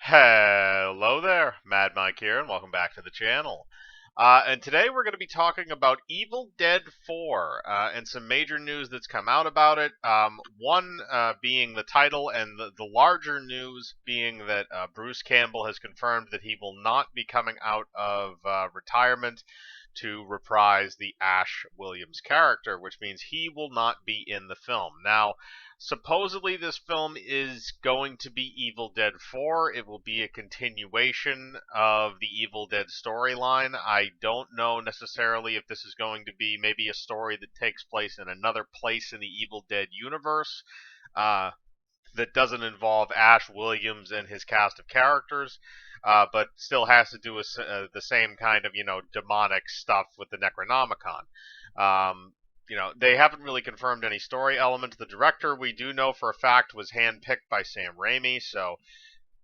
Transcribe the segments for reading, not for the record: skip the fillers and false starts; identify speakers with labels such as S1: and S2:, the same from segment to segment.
S1: Hello there, Mad Mike here, and welcome back to the channel. And today we're going to be talking about Evil Dead 4 and some major news that's come out about it. One being the title, and the larger news being that Bruce Campbell has confirmed that he will not be coming out of retirement to reprise the Ash Williams character, which means he will not be in the film. Now, supposedly this film is going to be Evil Dead 4. It will be a continuation of the Evil Dead storyline. I don't know necessarily if this is going to be maybe a story that takes place in another place in the Evil Dead universe. That doesn't involve Ash Williams and his cast of characters, but still has to do with the same kind of, demonic stuff with the Necronomicon. They haven't really confirmed any story element. The director, we do know for a fact, was handpicked by Sam Raimi, so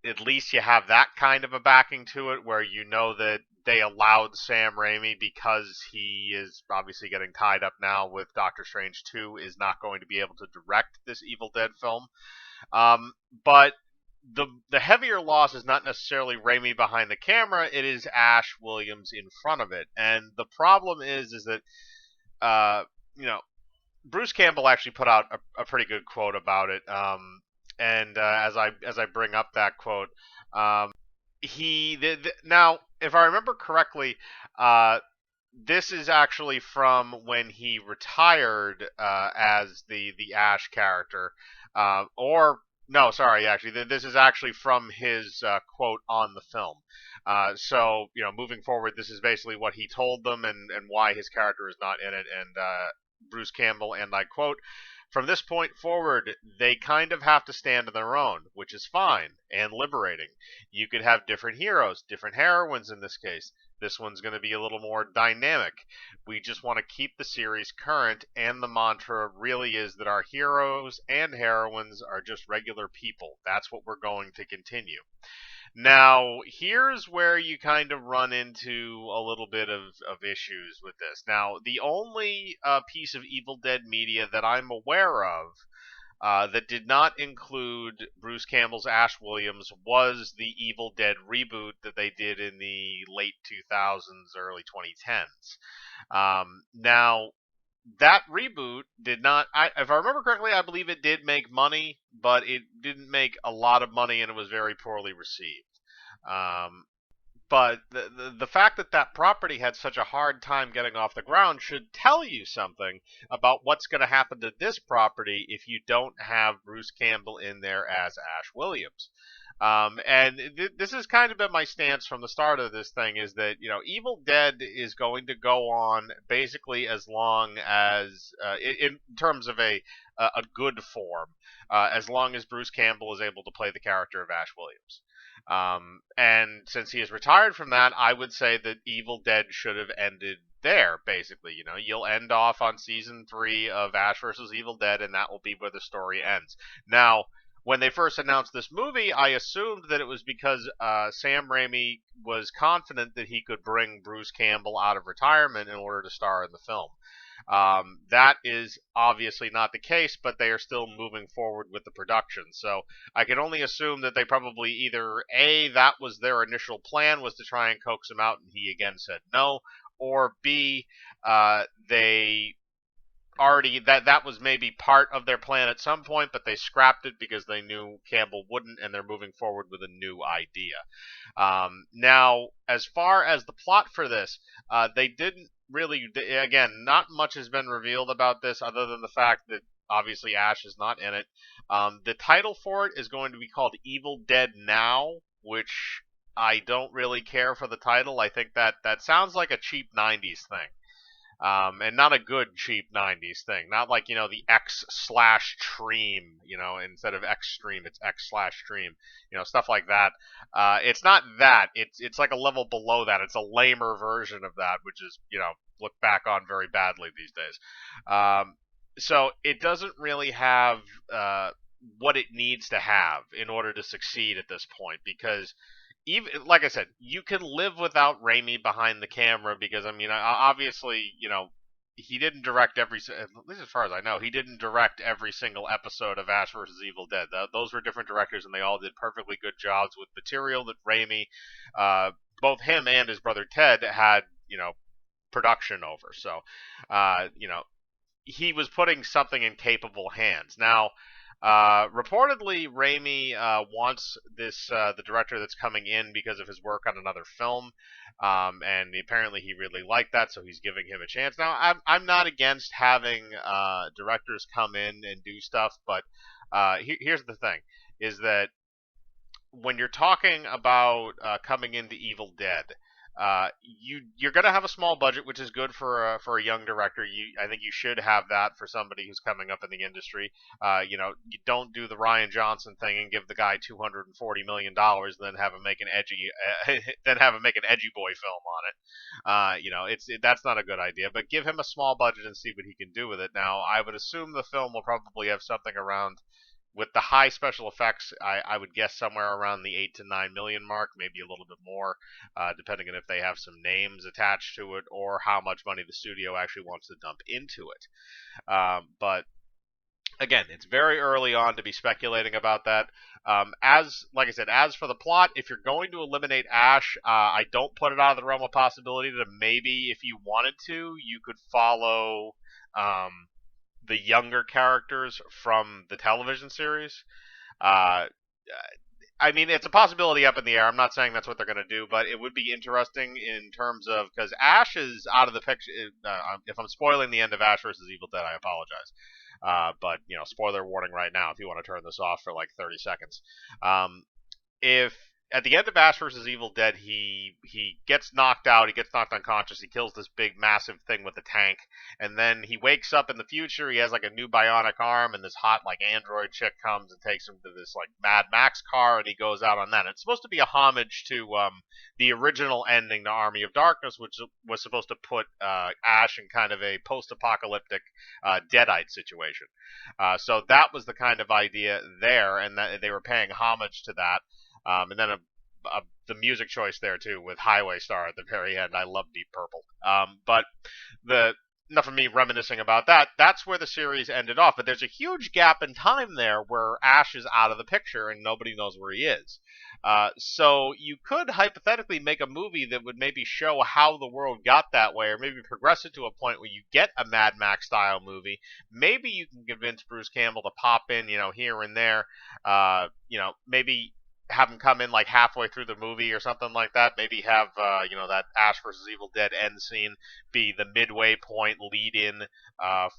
S1: at least you have that kind of a backing to it, where you know that they allowed Sam Raimi, because he is obviously getting tied up now with Doctor Strange 2, is not going to be able to direct this Evil Dead film. But the heavier loss is not necessarily Raimi behind the camera; it is Ash Williams in front of it. And the problem is that uh, you know Bruce Campbell actually put out a pretty good quote about it. And as I bring up that quote, now, if I remember correctly, this is actually from when he retired as the Ash character, or no, sorry, actually, this is actually from his quote on the film. So, moving forward, this is basically what he told them, and why his character is not in it. And Bruce Campbell, and I quote, "From this point forward, they kind of have to stand on their own, which is fine and liberating. You could have different heroes, different heroines in this case. This one's going to be a little more dynamic. We just want to keep the series current, and the mantra really is that our heroes and heroines are just regular people. That's what we're going to continue." Now, here's where you kind of run into a little bit of issues with this. Now, the only piece of Evil Dead media that I'm aware of that did not include Bruce Campbell's Ash Williams was the Evil Dead reboot that they did in the late 2000s, early 2010s. Now, that reboot did not, if I remember correctly, I believe it did make money, but it didn't make a lot of money, and it was very poorly received. Um, but the fact that that property had such a hard time getting off the ground should tell you something about what's going to happen to this property if you don't have Bruce Campbell in there as Ash Williams. And this has kind of been my stance from the start of this thing, is that, Evil Dead is going to go on basically as long as, in terms of a good form, as long as Bruce Campbell is able to play the character of Ash Williams. And since he is retired from that, I would say that Evil Dead should have ended there, basically. You'll end off on season 3 of Ash vs. Evil Dead, and that will be where the story ends. Now, when they first announced this movie, I assumed that it was because Sam Raimi was confident that he could bring Bruce Campbell out of retirement in order to star in the film. That is obviously not the case, but they are still moving forward with the production. So I can only assume that they probably either A, that was their initial plan, was to try and coax him out, and he again said no, or B, they already that was maybe part of their plan at some point, but they scrapped it because they knew Campbell wouldn't, and they're moving forward with a new idea. Now, as far as the plot for this, they didn't really. Again, not much has been revealed about this, other than the fact that obviously Ash is not in it. The title for it is going to be called Evil Dead Now, which I don't really care for the title. I think that sounds like a cheap '90s thing. And not a good cheap '90s thing. Not like, the X slash stream, instead of extreme, it's X slash stream, stuff like that. It's not that. It's like a level below that. It's a lamer version of that, which is, looked back on very badly these days. So it doesn't really have what it needs to have in order to succeed at this point, because even like I said, you can live without Raimi behind the camera, because I mean, obviously, he didn't direct at least as far as I know, he didn't direct every single episode of Ash versus Evil Dead. Those were different directors, and they all did perfectly good jobs with material that Raimi, uh, both him and his brother Ted had, production over. So, he was putting something in capable hands. Now, reportedly, Raimi wants the director that's coming in because of his work on another film, and apparently he really liked that, so he's giving him a chance. Now, I'm not against having directors come in and do stuff, but here's the thing: is that when you're talking about coming into Evil Dead, you're gonna have a small budget, which is good for a young director. I think you should have that for somebody who's coming up in the industry. You don't do the Ryan Johnson thing and give the guy $240 million, then have him make an edgy then have him make an edgy boy film on it. That's not a good idea. But give him a small budget and see what he can do with it. Now, I would assume the film will probably have something around with the high special effects. I would guess somewhere around the 8 to 9 million mark, maybe a little bit more, depending on if they have some names attached to it or how much money the studio actually wants to dump into it. But again, it's very early on to be speculating about that. Like I said, as for the plot, if you're going to eliminate Ash, I don't put it out of the realm of possibility that maybe if you wanted to, you could follow the younger characters from the television series. Uh, I mean, it's a possibility up in the air. I'm not saying that's what they're going to do, but it would be interesting in terms of because Ash is out of the picture. If I'm spoiling the end of Ash versus Evil Dead, I apologize. But spoiler warning right now if you want to turn this off for like 30 seconds. If at the end of Ash versus Evil Dead, he gets knocked out, he gets knocked unconscious, he kills this big massive thing with the tank, and then he wakes up in the future. He has like a new bionic arm, and this hot like android chick comes and takes him to this like Mad Max car, and he goes out on that. And it's supposed to be a homage to the original ending to Army of Darkness, which was supposed to put Ash in kind of a post-apocalyptic Deadite situation. So that was the kind of idea there, and that they were paying homage to that. And then the music choice there too with Highway Star at the very end. I love Deep Purple. But enough of me reminiscing about that. That's where the series ended off. But there's a huge gap in time there where Ash is out of the picture and nobody knows where he is. So you could hypothetically make a movie that would maybe show how the world got that way, or maybe progress it to a point where you get a Mad Max style movie. Maybe you can convince Bruce Campbell to pop in, here and there. Maybe have him come in like halfway through the movie or something like that. Maybe have that Ash versus Evil Dead end scene be the midway point lead in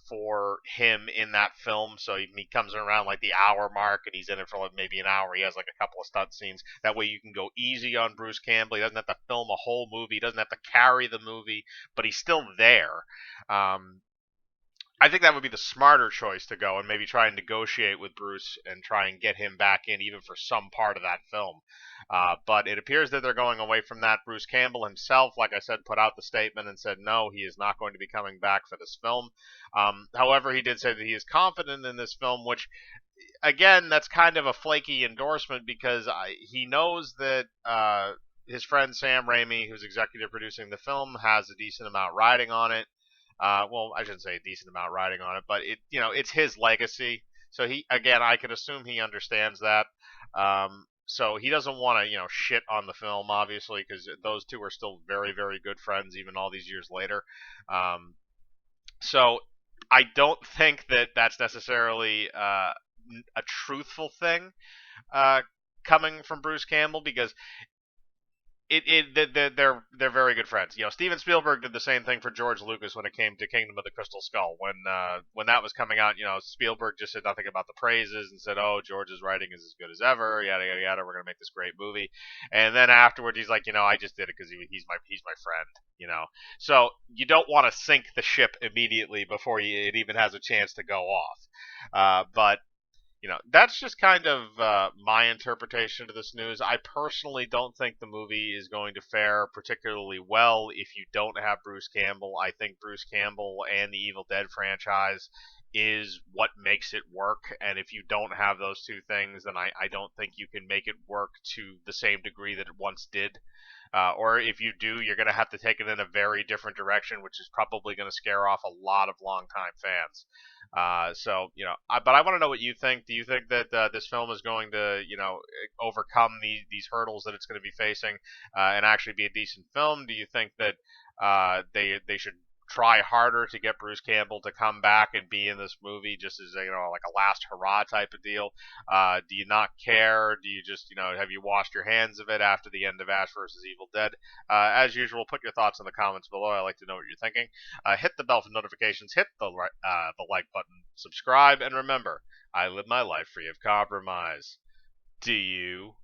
S1: for him in that film. So he comes around like the hour mark and he's in it for like maybe an hour. He has like a couple of stunt scenes. That way you can go easy on Bruce Campbell. He doesn't have to film a whole movie. He doesn't have to carry the movie, but he's still there. I think that would be the smarter choice to go and maybe try and negotiate with Bruce and try and get him back in even for some part of that film. But it appears that they're going away from that. Bruce Campbell himself, like I said, put out the statement and said no, he is not going to be coming back for this film. However, he did say that he is confident in this film, which, again, that's kind of a flaky endorsement because he knows that his friend Sam Raimi, who's executive producing the film, has a decent amount riding on it. Well, I shouldn't say a decent amount riding on it, but it's his legacy. So I can assume he understands that. So he doesn't want to, shit on the film, obviously, because those two are still very, very good friends, even all these years later. So I don't think that that's necessarily a truthful thing coming from Bruce Campbell, because they're very good friends. Steven Spielberg did the same thing for George Lucas when it came to Kingdom of the Crystal Skull. When that was coming out, Spielberg just said nothing about the praises and said, "Oh, George's writing is as good as ever. Yada yada yada. We're gonna make this great movie." And then afterwards, he's like, I just did it because he's my friend. So you don't want to sink the ship immediately before it even has a chance to go off. But that's just kind of my interpretation of this news. I personally don't think the movie is going to fare particularly well if you don't have Bruce Campbell. I think Bruce Campbell and the Evil Dead franchise is what makes it work. And if you don't have those two things, then I don't think you can make it work to the same degree that it once did. Or if you do, you're going to have to take it in a very different direction, which is probably going to scare off a lot of longtime fans. But I want to know what you think. Do you think that this film is going to, overcome these hurdles that it's going to be facing, and actually be a decent film? Do you think that they should try harder to get Bruce Campbell to come back and be in this movie, just as like a last hurrah type of deal? Do you not care? Do you just have you washed your hands of it after the end of Ash versus Evil Dead? As usual, put your thoughts in the comments below. I like to know what you're thinking. Hit the bell for notifications. Hit the like button. Subscribe, and remember, I live my life free of compromise. Do you?